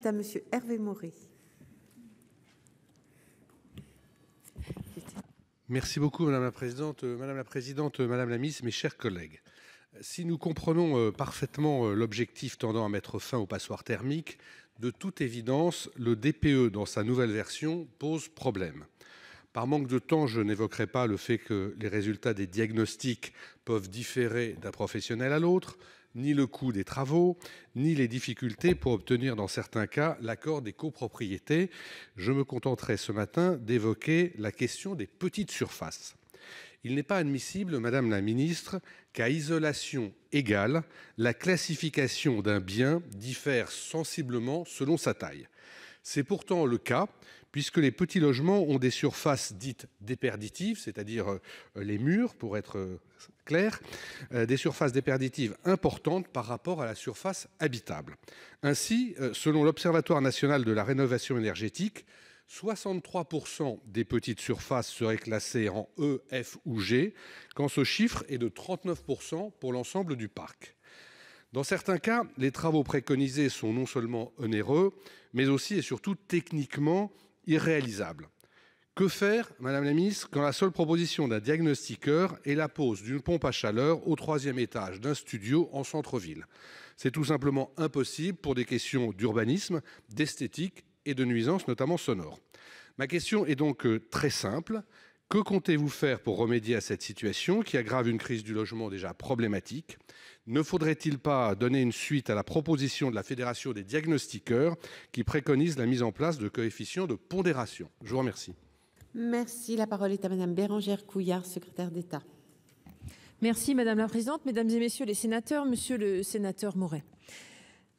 à Monsieur Hervé Maurey. Merci beaucoup Madame la Présidente, Madame la Ministre, mes chers collègues. Si nous comprenons parfaitement l'objectif tendant à mettre fin aux passoires thermiques, de toute évidence, le DPE dans sa nouvelle version pose problème. Par manque de temps, je n'évoquerai pas le fait que les résultats des diagnostics peuvent différer d'un professionnel à l'autre, ni le coût des travaux, ni les difficultés pour obtenir dans certains cas l'accord des copropriétés. Je me contenterai ce matin d'évoquer la question des petites surfaces. Il n'est pas admissible, Madame la Ministre, qu'à isolation égale, la classification d'un bien diffère sensiblement selon sa taille. C'est pourtant le cas, puisque les petits logements ont des surfaces dites déperditives, c'est-à-dire les murs, pour être clair, des surfaces déperditives importantes par rapport à la surface habitable. Ainsi, selon l'Observatoire national de la rénovation énergétique, 63% des petites surfaces seraient classées en E, F ou G, quand ce chiffre est de 39% pour l'ensemble du parc. Dans certains cas, les travaux préconisés sont non seulement onéreux, mais aussi et surtout techniquement irréalisables. Que faire, Madame la Ministre, quand la seule proposition d'un diagnostiqueur est la pose d'une pompe à chaleur au 3e étage d'un studio en centre-ville? C'est tout simplement impossible pour des questions d'urbanisme, d'esthétique et de nuisances, notamment sonores. Ma question est donc très simple. Que comptez-vous faire pour remédier à cette situation qui aggrave une crise du logement déjà problématique? Ne faudrait-il pas donner une suite à la proposition de la Fédération des diagnostiqueurs qui préconise la mise en place de coefficients de pondération? Je vous remercie. Merci. La parole est à Madame Bérangère Couillard, secrétaire d'État. Merci Madame la Présidente, Mesdames et Messieurs les sénateurs, Monsieur le sénateur Maurey.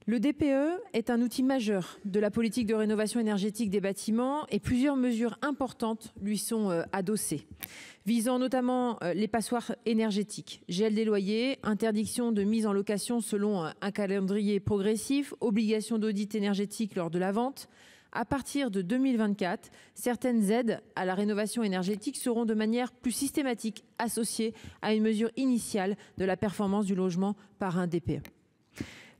Le DPE est un outil majeur de la politique de rénovation énergétique des bâtiments et plusieurs mesures importantes lui sont adossées, visant notamment les passoires énergétiques, gel des loyers, interdiction de mise en location selon un calendrier progressif, obligation d'audit énergétique lors de la vente. À partir de 2024, certaines aides à la rénovation énergétique seront de manière plus systématique associées à une mesure initiale de la performance du logement par un DPE.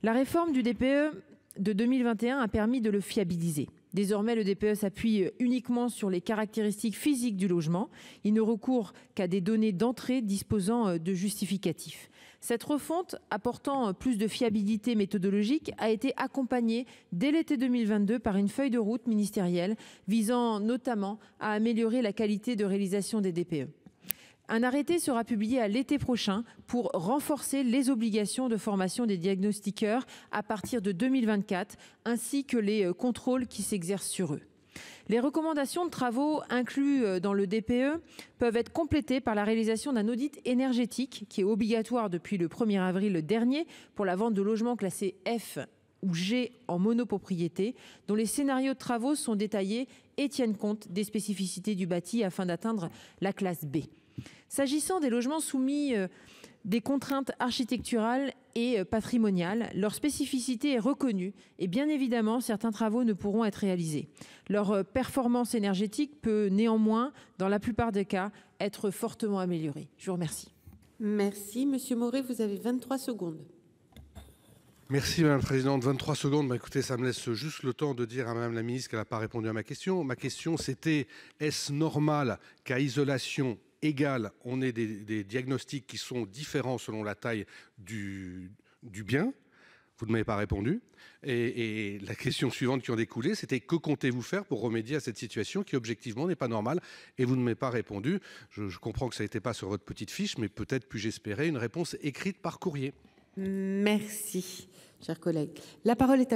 La réforme du DPE de 2021 a permis de le fiabiliser. Désormais, le DPE s'appuie uniquement sur les caractéristiques physiques du logement. Il ne recourt qu'à des données d'entrée disposant de justificatifs. Cette refonte, apportant plus de fiabilité méthodologique, a été accompagnée dès l'été 2022 par une feuille de route ministérielle visant notamment à améliorer la qualité de réalisation des DPE. Un arrêté sera publié à l'été prochain pour renforcer les obligations de formation des diagnostiqueurs à partir de 2024, ainsi que les contrôles qui s'exercent sur eux. Les recommandations de travaux inclus dans le DPE peuvent être complétées par la réalisation d'un audit énergétique qui est obligatoire depuis le 1er avril dernier pour la vente de logements classés F ou G en monopropriété, dont les scénarios de travaux sont détaillés et tiennent compte des spécificités du bâti afin d'atteindre la classe B. S'agissant des logements soumis des contraintes architecturales et patrimoniales, leur spécificité est reconnue et bien évidemment certains travaux ne pourront être réalisés. Leur performance énergétique peut néanmoins, dans la plupart des cas, être fortement améliorée. Je vous remercie. Merci. Monsieur Maurey, vous avez 23 secondes. Merci Madame la Présidente. 23 secondes. Bah, écoutez, ça me laisse juste le temps de dire à Madame la Ministre qu'elle n'a pas répondu à ma question. Ma question c'était, est-ce normal qu'à isolation égale, on ait des diagnostics qui sont différents selon la taille du bien? Vous ne m'avez pas répondu. Et la question suivante qui en découlait, c'était que comptez-vous faire pour remédier à cette situation qui objectivement n'est pas normale? Et vous ne m'avez pas répondu. Je comprends que ça n'était pas sur votre petite fiche, mais peut-être puis-je espérer une réponse écrite par courrier. Merci, chers collègues. La parole est à